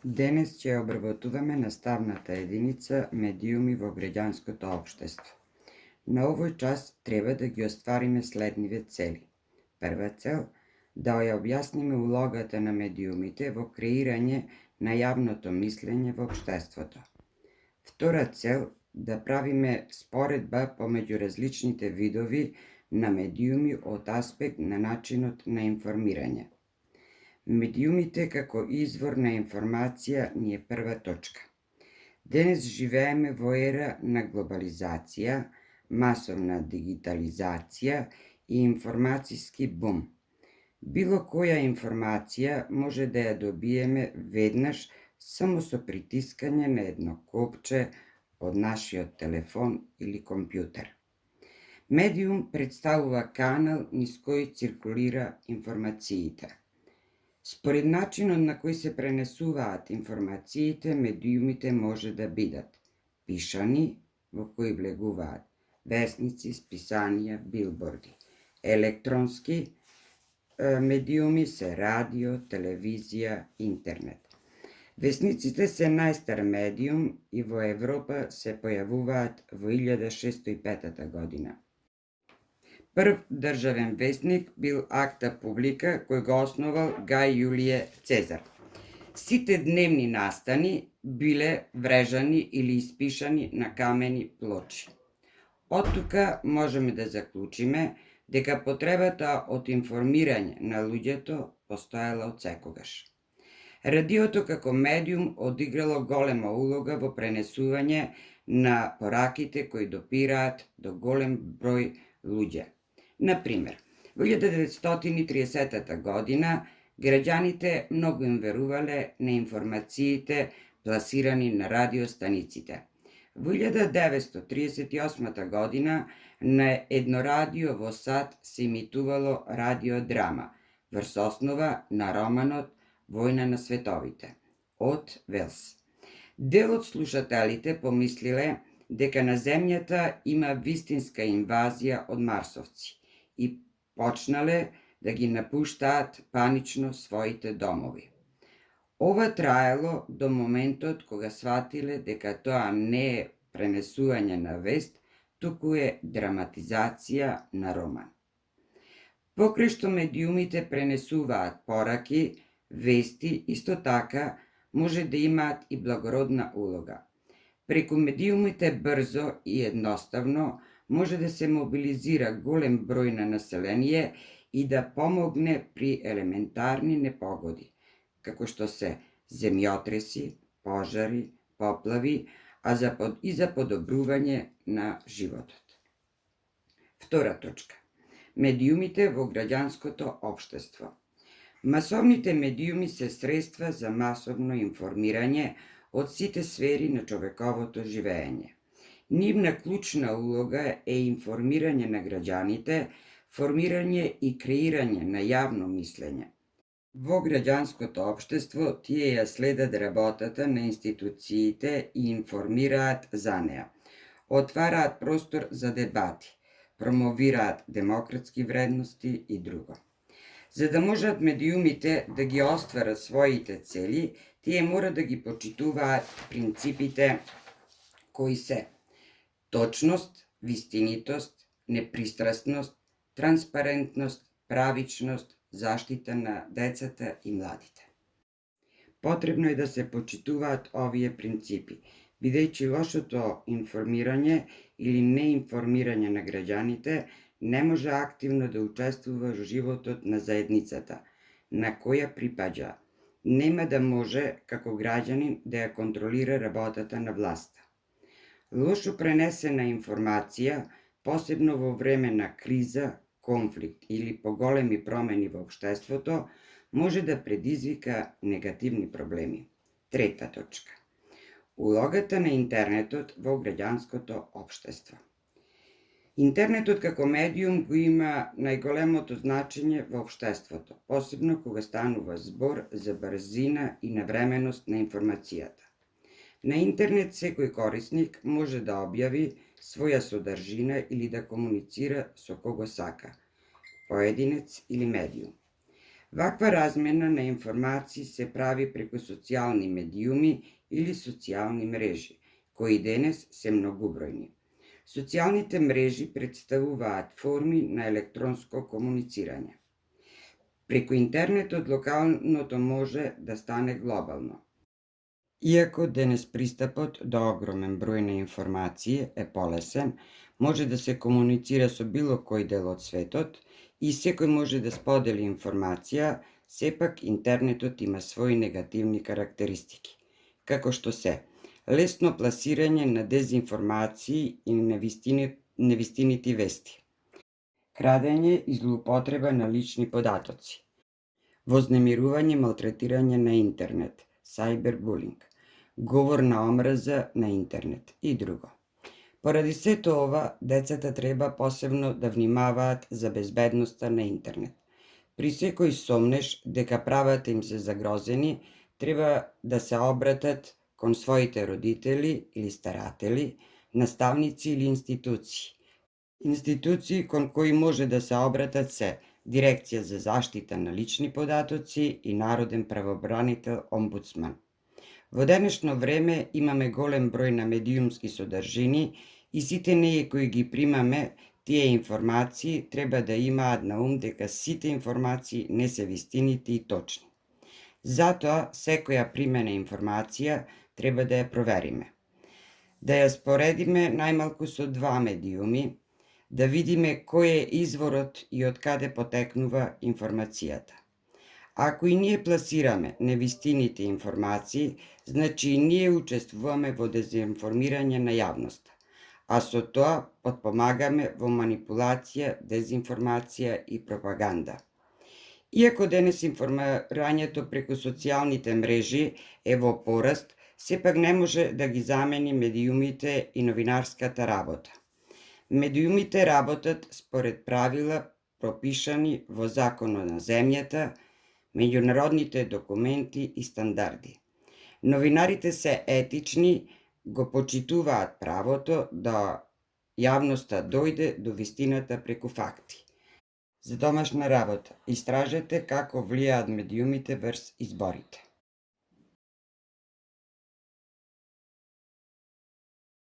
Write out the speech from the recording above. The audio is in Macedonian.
Денес ќе обработуваме наставната единица медиуми во граѓанското општество. На овој час треба да ги оствариме следниве цели. Прва цел – да ја објасниме улогата на медиумите во креирање на јавното мислење во општеството. Втора цел – да правиме споредба помеѓу различните видови на медиуми од аспект на начинот на информирање. Медиумите како извор на информација ни е прва точка. Денес живееме во ера на глобализација, масовна дигитализација и информацијски бум. Било која информација може да ја добиеме веднаш само со притискање на едно копче од нашиот телефон или компјутер. Медиум представува канал низ кој циркулира информациите. Според начинот на кој се пренесуваат информациите, медиумите може да бидат пишани, во кои влегуваат весници, списанија, билборди. Електронски медиуми се радио, телевизија, интернет. Весниците се најстар медиум и во Европа се појавуваат во 1605 година. Прв државен весник бил Акта Публика, кој го основал Гај Јулије Цезар. Сите дневни настани биле врежани или испишани на камени плочи. Од тука можеме да заклучиме дека потребата од информирање на луѓето постоела од секогаш. Радиото како медиум одиграло голема улога во пренесување на пораките кои допираат до голем број луѓе. Например, во 1930 година граѓаните многу им верувале на информациите пласирани на радиостаниците. Во 1938 година на едно радио во САД се имитувало радиодрама врз основа на романот Војна на световите од Велс. Дел од слушателите помислиле дека на земјата има вистинска инвазија од марсовци и почнале да ги напуштаат панично своите домови. Ова траело до моментот кога сватиле дека тоа не е пренесување на вест, туку е драматизација на роман. Покрај што медиумите пренесуваат пораки, вести, исто така може да имаат и благородна улога. Преку медиумите брзо и едноставно може да се мобилизира голем број на население и да помогне при елементарни непогоди, како што се земјотреси, пожари, поплави, и за подобрување на животот. Втора точка. Медиумите во граѓанското општество. Масовните медиуми се средства за масовно информирање од сите сфери на човековото живење. Нивна клучна улога е информирање на граѓаните, формирање и креирање на јавно мислење. Во граѓанското општество тие ја следат работата на институциите и информираат за неа. Отвараат простор за дебати, промовираат демократски вредности и друго. За да можат медиумите да ги остварат своите цели, тие мора да ги почитуваат принципите кои се точност, вистинитост, непристрасност, транспарентност, правичност, заштита на децата и младите. Потребно е да се почитуваат овие принципи, бидејќи лошото информирање или неинформирање на граѓаните не може активно да учествува во животот на заедницата, на која припаѓа. Нема да може, како граѓанин, да ја контролира работата на власта. Лошо пренесена информација, посебно во време на криза, конфликт или поголеми промени во општеството, може да предизвика негативни проблеми. Трета точка. Улогата на интернетот во граѓанското општество. Интернетот како медиум го има најголемото значење во општеството, посебно кога станува збор за брзина и навременост на информацијата. На интернет секој корисник може да објави своја содржина или да комуницира со кого сака, поединец или медиум. Ваква размена на информации се прави преку социјални медиуми или социјални мрежи, кои денес се многубројни. Социјалните мрежи представуваат форми на електронско комуницирање. Преку интернетот локалното може да стане глобално. Иако денес пристапот до огромен број на информации е полесен, може да се комуницира со било кој дел од светот и секој може да сподели информација, сепак интернетот има своји негативни карактеристики, како што се лесно пласирање на дезинформации и невистинити вести, крадење и злоупотреба на лични податоци, вознемирување, малтретирање на интернет, сайбербулинг, говор на омраза на интернет и друго. Поради сето ова, децата треба посебно да внимаваат за безбедноста на интернет. При секој сомнеш дека правата им се загрозени, треба да се обратат кон своите родители или старатели, наставници или институции. Институции кон кои може да се обратат се Дирекција за заштита на лични податоци и Народен правобранител омбудсман. Во денешно време имаме голем број на медиумски содржини и сите ние кои ги примаме тие информации треба да имаат на ум дека сите информации не се вистините и точни. Затоа секоја примена информација треба да ја провериме. Да ја споредиме најмалку со 2 медиуми, да видиме кој е изворот и од каде потекнува информацијата. Ако и ние пласираме невистините информации, значи и ние учествуваме во дезинформирање на јавноста, а со тоа потпомагаме во манипулација, дезинформација и пропаганда. Иако денес информирањето преку социјалните мрежи е во пораст, сепак не може да ги замени медиумите и новинарската работа. Медиумите работат според правила пропишани во законот на земјата, меѓународните документи и стандарди. Новинарите се етични, го почитуваат правото да јавноста дојде до вистината преку факти. За домашна работа, истражете како влијаат медиумите врз изборите.